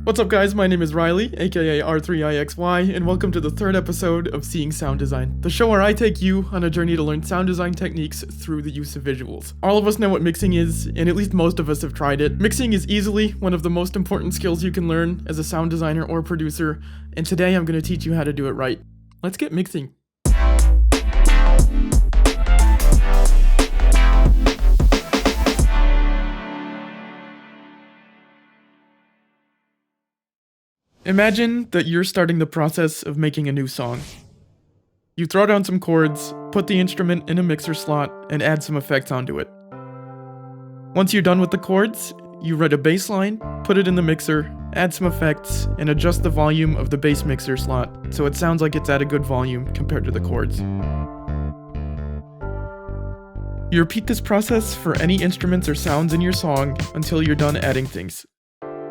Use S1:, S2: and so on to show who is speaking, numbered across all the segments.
S1: What's up guys, my name is Riley, aka R3IXY, and welcome to the third episode of Seeing Sound Design, the show where I take you on a journey to learn sound design techniques through the use of visuals. All of us know what mixing is, and at least most of us have tried it. Mixing is easily one of the most important skills you can learn as a sound designer or producer, and today I'm going to teach you how to do it right. Let's get mixing. Imagine that you're starting the process of making a new song. You throw down some chords, put the instrument in a mixer slot, and add some effects onto it. Once you're done with the chords, you write a bass line, put it in the mixer, add some effects, and adjust the volume of the bass mixer slot so it sounds like it's at a good volume compared to the chords. You repeat this process for any instruments or sounds in your song until you're done adding things.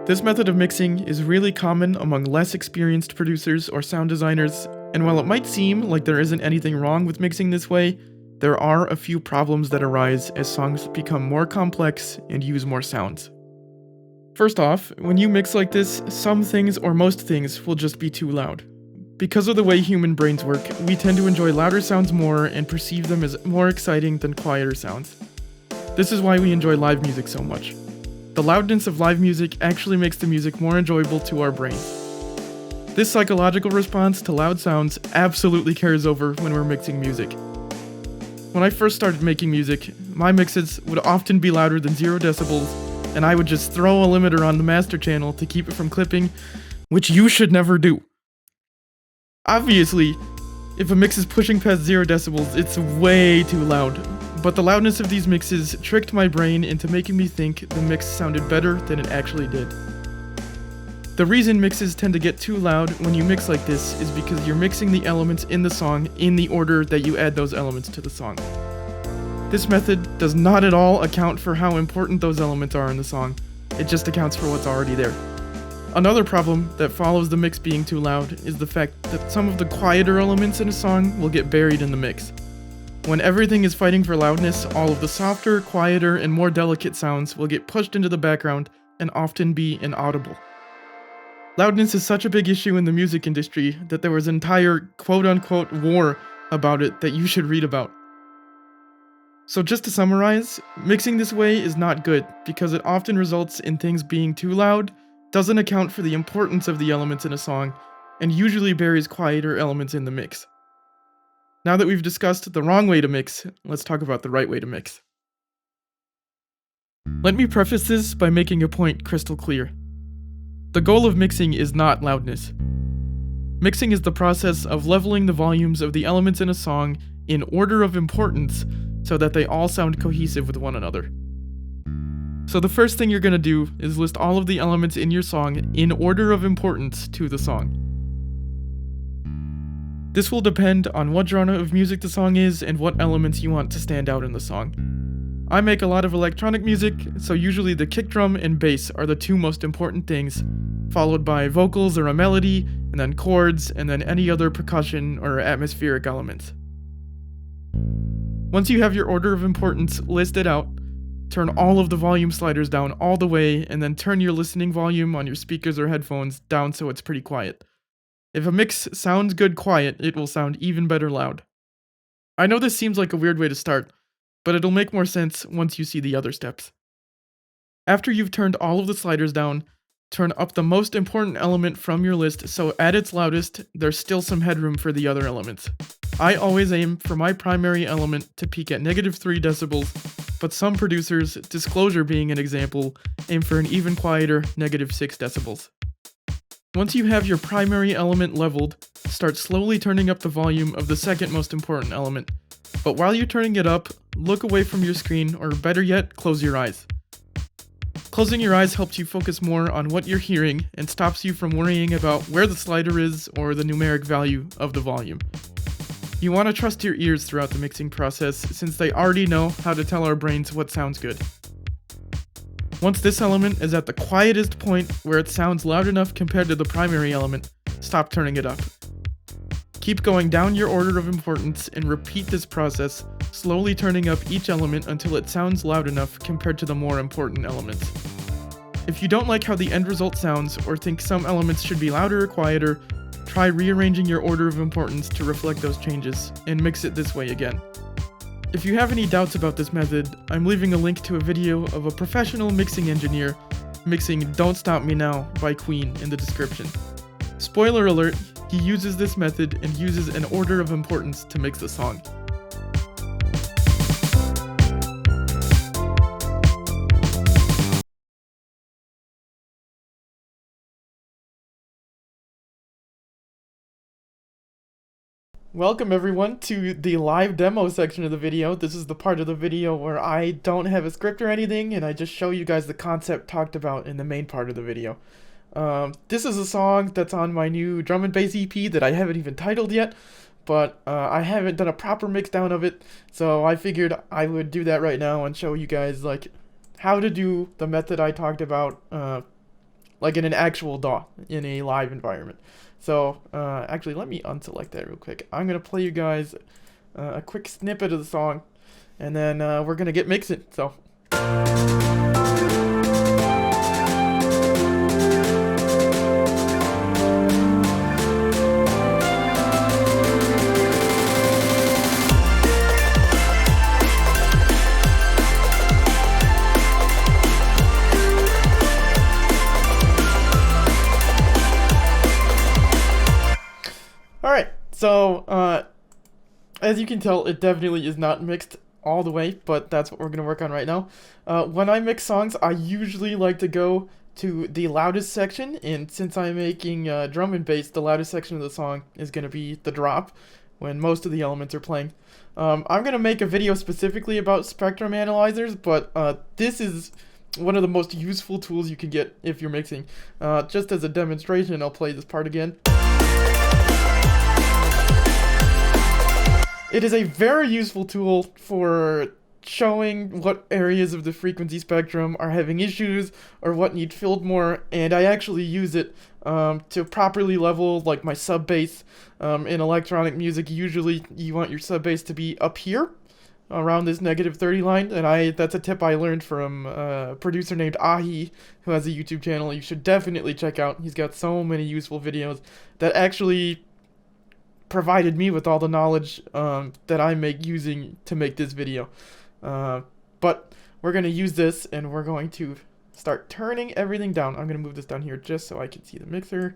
S1: This method of mixing is really common among less experienced producers or sound designers, and while it might seem like there isn't anything wrong with mixing this way, there are a few problems that arise as songs become more complex and use more sounds. First off, when you mix like this, some things or most things will just be too loud. Because of the way human brains work, we tend to enjoy louder sounds more and perceive them as more exciting than quieter sounds. This is why we enjoy live music so much. The loudness of live music actually makes the music more enjoyable to our brains. This psychological response to loud sounds absolutely carries over when we're mixing music. When I first started making music, my mixes would often be louder than 0 decibels, and I would just throw a limiter on the master channel to keep it from clipping, which you should never do. Obviously, if a mix is pushing past 0 decibels, it's way too loud. But the loudness of these mixes tricked my brain into making me think the mix sounded better than it actually did. The reason mixes tend to get too loud when you mix like this is because you're mixing the elements in the song in the order that you add those elements to the song. This method does not at all account for how important those elements are in the song, it just accounts for what's already there. Another problem that follows the mix being too loud is the fact that some of the quieter elements in a song will get buried in the mix. When everything is fighting for loudness, all of the softer, quieter, and more delicate sounds will get pushed into the background and often be inaudible. Loudness is such a big issue in the music industry that there was an entire quote-unquote war about it that you should read about. So just to summarize, mixing this way is not good because it often results in things being too loud, doesn't account for the importance of the elements in a song, and usually buries quieter elements in the mix. Now that we've discussed the wrong way to mix, let's talk about the right way to mix. Let me preface this by making a point crystal clear. The goal of mixing is not loudness. Mixing is the process of leveling the volumes of the elements in a song in order of importance so that they all sound cohesive with one another. So the first thing you're going to do is list all of the elements in your song in order of importance to the song. This will depend on what genre of music the song is and what elements you want to stand out in the song. I make a lot of electronic music, so usually the kick drum and bass are the two most important things, followed by vocals or a melody, and then chords, and then any other percussion or atmospheric elements. Once you have your order of importance listed out, turn all of the volume sliders down all the way, and then turn your listening volume on your speakers or headphones down so it's pretty quiet. If a mix sounds good quiet, it will sound even better loud. I know this seems like a weird way to start, but it'll make more sense once you see the other steps. After you've turned all of the sliders down, turn up the most important element from your list so at its loudest, there's still some headroom for the other elements. I always aim for my primary element to peak at -3 decibels, but some producers, Disclosure being an example, aim for an even quieter -6 decibels. Once you have your primary element leveled, start slowly turning up the volume of the second most important element. But while you're turning it up, look away from your screen, or better yet, close your eyes. Closing your eyes helps you focus more on what you're hearing and stops you from worrying about where the slider is or the numeric value of the volume. You want to trust your ears throughout the mixing process since they already know how to tell our brains what sounds good. Once this element is at the quietest point where it sounds loud enough compared to the primary element, stop turning it up. Keep going down your order of importance and repeat this process, slowly turning up each element until it sounds loud enough compared to the more important elements. If you don't like how the end result sounds or think some elements should be louder or quieter, try rearranging your order of importance to reflect those changes, and mix it this way again. If you have any doubts about this method, I'm leaving a link to a video of a professional mixing engineer mixing Don't Stop Me Now by Queen in the description. Spoiler alert, he uses this method and uses an order of importance to mix the song. Welcome everyone to the live demo section of the video. This is the part of the video where I don't have a script or anything, and I just show you guys the concept talked about in the main part of the video. This is a song that's on my new drum and bass EP that I haven't even titled yet, but I haven't done a proper mix down of it, so I figured I would do that right now and show you guys like how to do the method I talked about like in an actual DAW in a live environment. So actually, let me unselect that real quick. I'm gonna play you guys a quick snippet of the song, and then we're gonna get mixing. So. Alright, so, as you can tell, it definitely is not mixed all the way, but that's what we're going to work on right now. When I mix songs, I usually like to go to the loudest section, and since I'm making drum and bass, the loudest section of the song is going to be the drop, when most of the elements are playing. I'm going to make a video specifically about spectrum analyzers, but this is one of the most useful tools you can get if you're mixing. Just as a demonstration, I'll play this part again. It is a very useful tool for showing what areas of the frequency spectrum are having issues or what need filled more, and I actually use it to properly level like my sub bass. In electronic music, usually you want your sub bass to be up here around this -30 line, and that's a tip I learned from a producer named Ahi, who has a YouTube channel you should definitely check out. He's got so many useful videos that actually provided me with all the knowledge that I make using to make this video. But we're going to use this, and we're going to start turning everything down. I'm going to move this down here just so I can see the mixer.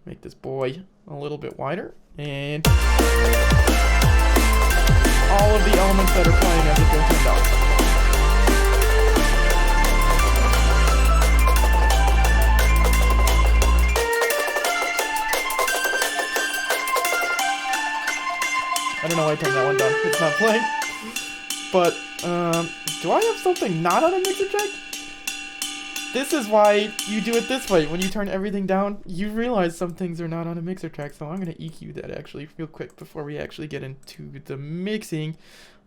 S1: Make this boy a little bit wider, and all of the elements that are playing as it goes turned down. I don't know why I turned that one down. It's not playing. But, do I have something not on a mixer track? This is why you do it this way. When you turn everything down, you realize some things are not on a mixer track. So I'm going to EQ that actually real quick before we actually get into the mixing.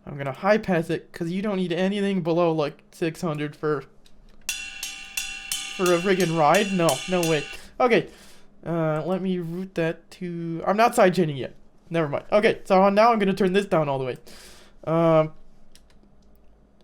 S1: I'm going to high pass it because you don't need anything below like 600 for a friggin' ride. No way. Okay, let me route that to... I'm not sidechaining yet. Never mind. Okay, so now I'm going to turn this down all the way.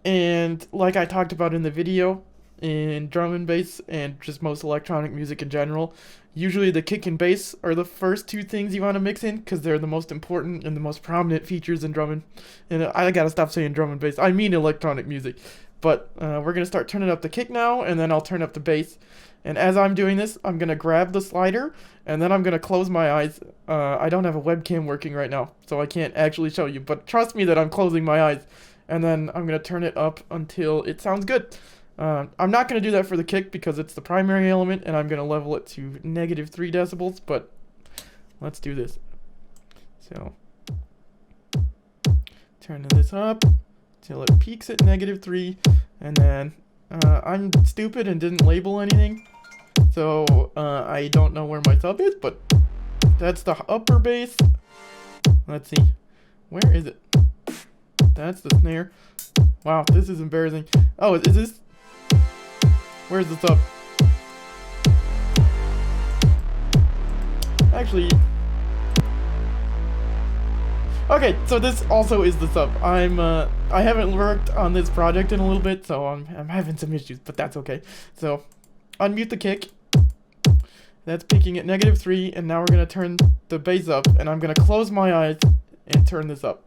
S1: And like I talked about in the video, in drum and bass and just most electronic music in general, usually the kick and bass are the first two things you want to mix in because they're the most important and the most prominent features in drum and I gotta stop saying drum and bass. I mean electronic music. But we're going to start turning up the kick now, and then I'll turn up the bass. And as I'm doing this, I'm going to grab the slider, and then I'm going to close my eyes. I don't have a webcam working right now, so I can't actually show you. But trust me that I'm closing my eyes. And then I'm going to turn it up until it sounds good. I'm not going to do that for the kick because it's the primary element, and I'm going to level it to -3 decibels. But let's do this. So turn this up till it peaks at -3, and then I'm stupid and didn't label anything, so I don't know where my sub is, but that's the upper bass. Let's see, where is it? That's the snare. Wow, this is embarrassing. Oh, is this? Where's the sub? Actually, okay, so this also is the sub. I haven't worked on this project in a little bit, so I'm having some issues, but that's okay. So unmute the kick. That's peaking at -3, and now we're gonna turn the bass up, and I'm gonna close my eyes and turn this up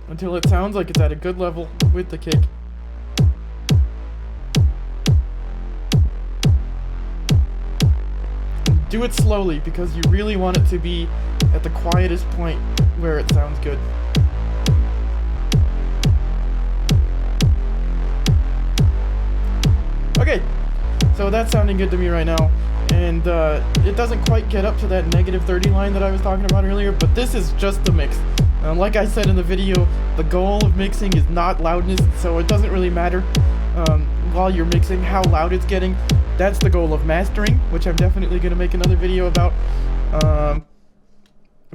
S1: until it sounds like it's at a good level with the kick. Do it slowly because you really want it to be at the quietest point where it sounds good. Okay, so that's sounding good to me right now, and it doesn't quite get up to that -30 line that I was talking about earlier, but this is just the mix. Like I said in the video, the goal of mixing is not loudness, so it doesn't really matter while you're mixing how loud it's getting. That's the goal of mastering, which I'm definitely going to make another video about.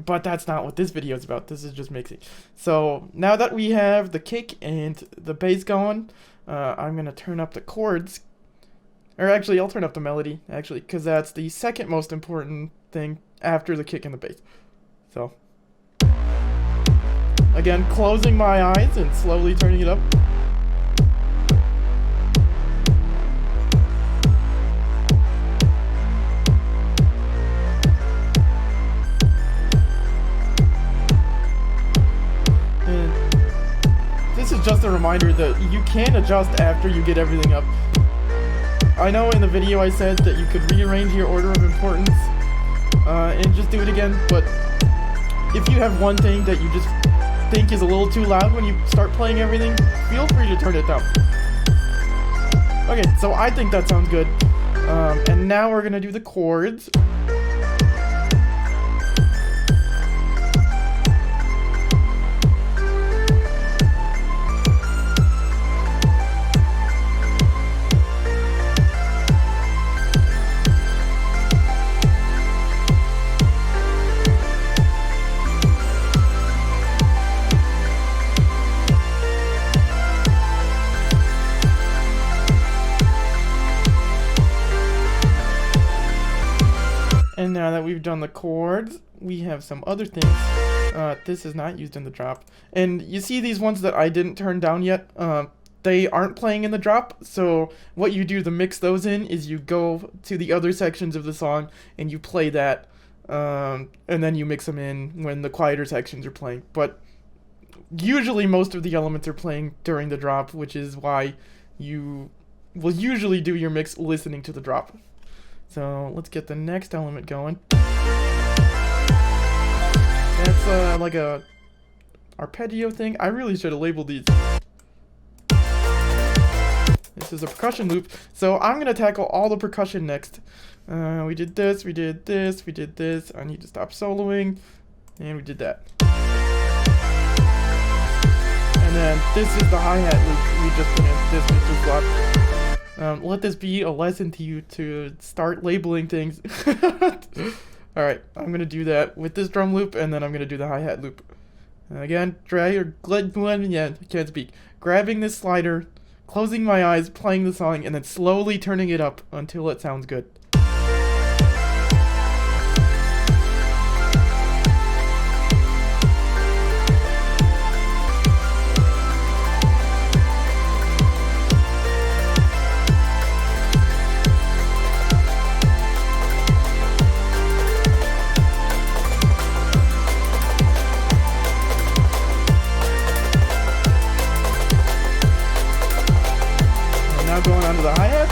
S1: But that's not what this video is about. This is just mixing. So now that we have the kick and the bass going, I'm going to turn up the chords. Or actually, I'll turn up the melody, actually, because that's the second most important thing after the kick and the bass. So, again, closing my eyes and slowly turning it up. This is just a reminder that you can adjust after you get everything up. I know in the video I said that you could rearrange your order of importance and just do it again, but if you have one thing that you just think is a little too loud when you start playing everything, feel free to turn it down. Okay, so I think that sounds good. And now we're gonna do the chords. And now that we've done the chords, we have some other things. This is not used in the drop. And you see these ones that I didn't turn down yet? They aren't playing in the drop, so what you do to mix those in is you go to the other sections of the song and you play that, and then you mix them in when the quieter sections are playing. But usually most of the elements are playing during the drop, which is why you will usually do your mix listening to the drop. So let's get the next element going. That's like a arpeggio thing. I really should have labeled these. This is a percussion loop. So I'm going to tackle all the percussion next. We did this, we did this, we did this. I need to stop soloing. And we did that. And then this is the hi-hat loop we just put in. This Mr. Slot. Let this be a lesson to you to start labeling things. Alright, I'm going to do that with this drum loop, and then I'm going to do the hi-hat loop. Again, can't speak. Grabbing this slider, closing my eyes, playing the song, and then slowly turning it up until it sounds good. Going on to the hi-hat.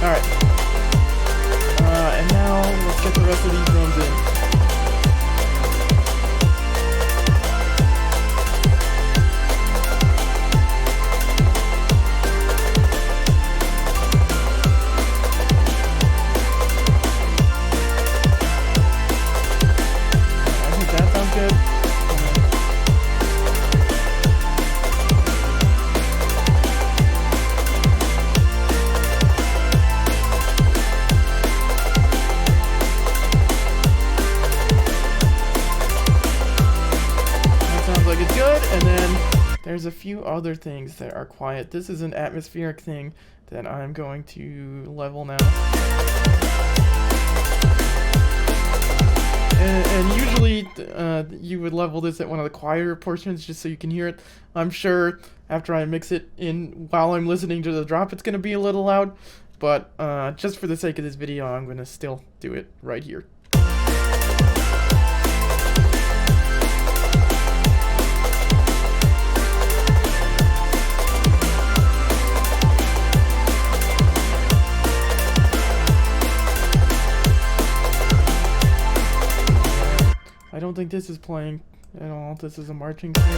S1: Alright. And now let's get the rest of these drums in. There's a few other things that are quiet. This is an atmospheric thing that I'm going to level now. And usually you would level this at one of the quieter portions just so you can hear it. I'm sure after I mix it in while I'm listening to the drop, it's going to be a little loud. But just for the sake of this video, I'm going to still do it right here. I don't think this is playing at all. This is a marching campaign.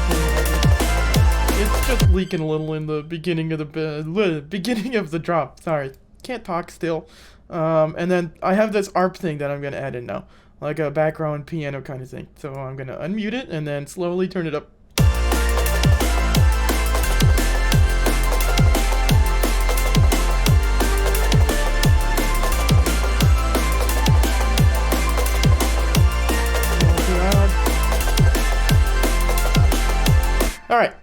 S1: It's just leaking a little in the beginning of the drop. Sorry, can't talk still. And then I have this ARP thing that I'm gonna add in now, like a background piano kind of thing. So I'm gonna unmute it and then slowly turn it up. All right.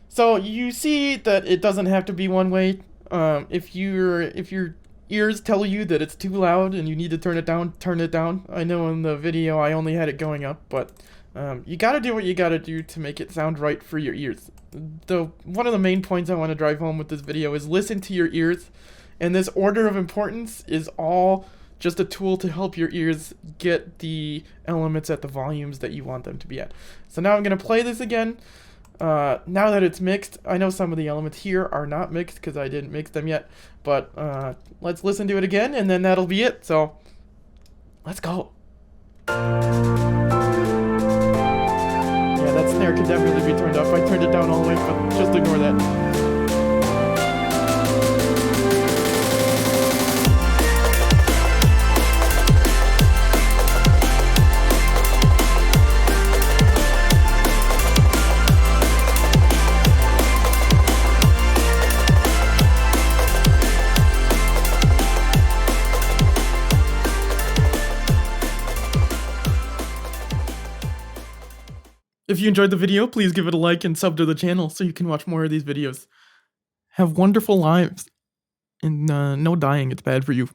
S1: So you see that it doesn't have to be one way. If your ears tell you that it's too loud and you need to turn it down, turn it down. I know in the video I only had it going up, but you gotta do what you gotta do to make it sound right for your ears. One of the main points I want to drive home with this video is listen to your ears, and this order of importance is all just a tool to help your ears get the elements at the volumes that you want them to be at. So now I'm gonna play this again. Now that it's mixed, I know some of the elements here are not mixed because I didn't mix them yet, but let's listen to it again and then that'll be it. So let's go. Yeah, that snare could definitely be turned up. I turned it down all the way, but just ignore that. If you enjoyed the video, please give it a like and sub to the channel so you can watch more of these videos. Have wonderful lives, and no dying, it's bad for you.